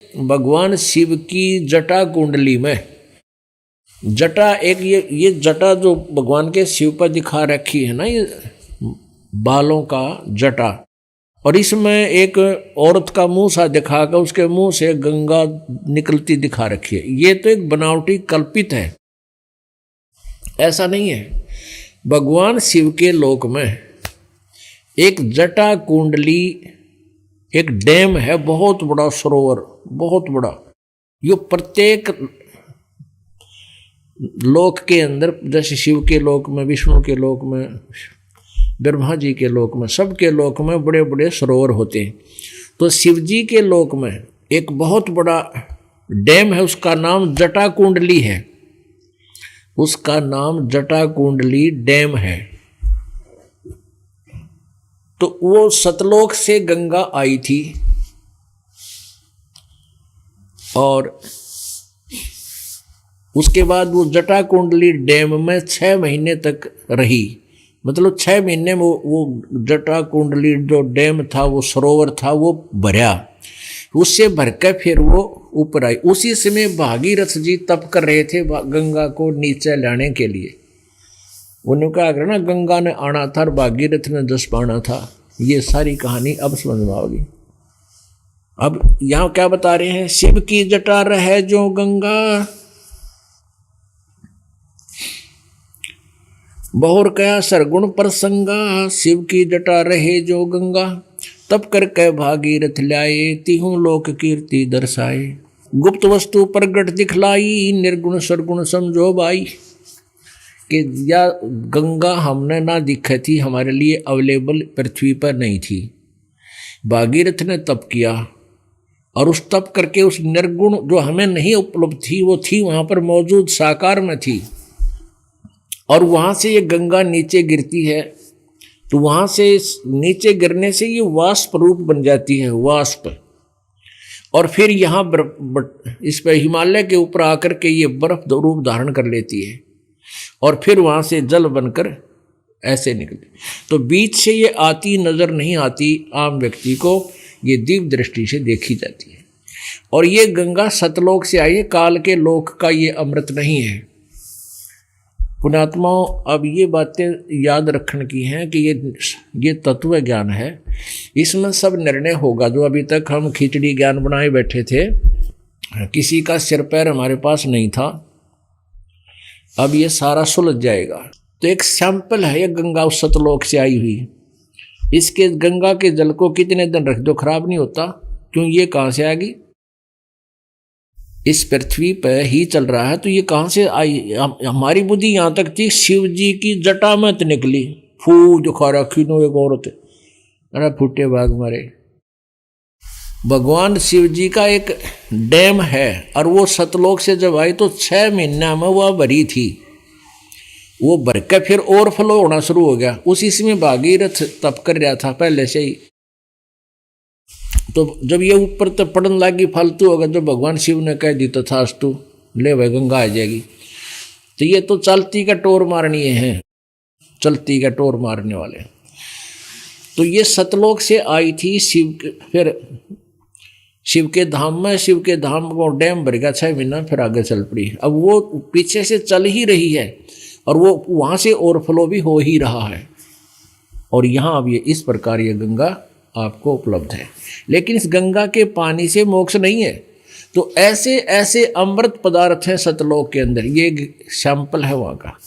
भगवान शिव की जटा कुंडली में, जटा एक ये जटा जो भगवान के शिव पर दिखा रखी है ना, ये बालों का जटा, और इसमें एक औरत का मुंह सा दिखाकर उसके मुंह से गंगा निकलती दिखा रखी है। ये तो एक बनावटी कल्पित है, ऐसा नहीं है। भगवान शिव के लोक में एक जटा कुंडली, एक डैम है, बहुत बड़ा सरोवर, बहुत बड़ा। यो प्रत्येक लोक के अंदर, जैसे शिव के लोक में, विष्णु के लोक में, ब्रह्मा जी के लोक में, सबके लोक में बड़े बड़े सरोवर होते हैं। तो शिव जी के लोक में एक बहुत बड़ा डैम है, उसका नाम जटा कुंडली है, उसका नाम जटा कुंडली डैम है। तो वो सतलोक से गंगा आई थी और उसके बाद वो जटा कुंडली डैम में 6 महीने तक रही। मतलब 6 महीने में वो जटा कुंडली जो डैम था, वो सरोवर था, वो भरा। उससे भरकर फिर वो ऊपर आई। उसी समय भागीरथ जी तप कर रहे थे गंगा को नीचे लाने के लिए। उन्होंने कहा ना, गंगा ने आना था और भागीरथ ने जस पाना था। ये सारी कहानी अब समझ में आओगी। अब यहाँ क्या बता रहे हैं, शिव की जटा रहे जो गंगा, बहुर कया सरगुण प्रसंगा, शिव की जटा रहे जो गंगा, तब कर कह भागीरथ ल्याए, तिहु लोक कीर्ति दर्शाए, गुप्त वस्तु प्रगट दिखलाई, निर्गुण सरगुण समझो बाई। कि या गंगा हमने ना दिखी थी, हमारे लिए अवेलेबल पृथ्वी पर नहीं थी। भागीरथ ने तप किया और उस तप करके उस निर्गुण जो हमें नहीं उपलब्ध थी, वो थी वहाँ पर मौजूद, साकार में थी। और वहाँ से ये गंगा नीचे गिरती है, तो वहाँ से नीचे गिरने से ये वाष्प रूप बन जाती है, वाष्प। और फिर यहाँ इस पर हिमालय के ऊपर आकर के ये बर्फ रूप धारण कर लेती है और फिर वहाँ से जल बनकर ऐसे निकले। तो बीच से ये आती नज़र नहीं आती आम व्यक्ति को, ये दिव्य दृष्टि से देखी जाती है। और ये गंगा सतलोक से आई है, काल के लोक का ये अमृत नहीं है। पुण्यात्माओं, अब ये बातें याद रखने की हैं कि ये तत्व ज्ञान है, इसमें सब निर्णय होगा। जो अभी तक हम खिचड़ी ज्ञान बनाए बैठे थे, किसी का सिर पैर हमारे पास नहीं था, अब ये सारा सुलझ जाएगा। तो एक सैंपल है ये गंगा उस सतलोक से आई हुई। इसके गंगा के जल को कितने दिन रख दो खराब नहीं होता, क्यों? ये कहाँ से आएगी? इस पृथ्वी पर ही चल रहा है, तो ये कहाँ से आई? हमारी बुद्धि यहाँ तक थी, शिव जी की जटा में तो निकली, फू जो खा रखी नो एक औरत, अरे फूटे भाग मारे। भगवान शिव जी का एक डैम है और वो सतलोक से जब आई तो 6 महीना में वह भरी थी। वो भर के फिर ओवरफ्लो होना शुरू हो गया। उसी समय भागीरथ तप कर रहा था पहले से ही। तो जब ये ऊपर तक पड़न लगी फालतू होगा, जो भगवान शिव ने कह दी तथास्तु, ले भाई गंगा आ जाएगी। तो ये तो चलती का टोर मारनी है, चलती का टोर मारने वाले। तो ये सतलोक से आई थी फिर शिव के धाम में, शिव के धाम को डैम भर गया 6 महीना, फिर आगे चल पड़ी। अब वो पीछे से चल ही रही है और वो वहाँ से ओवरफ्लो भी हो ही रहा है। और यहाँ अब ये इस प्रकार ये गंगा आपको उपलब्ध है। लेकिन इस गंगा के पानी से मोक्ष नहीं है। तो ऐसे ऐसे अमृत पदार्थ हैं सतलोक के अंदर, ये सैंपल है वहाँ का।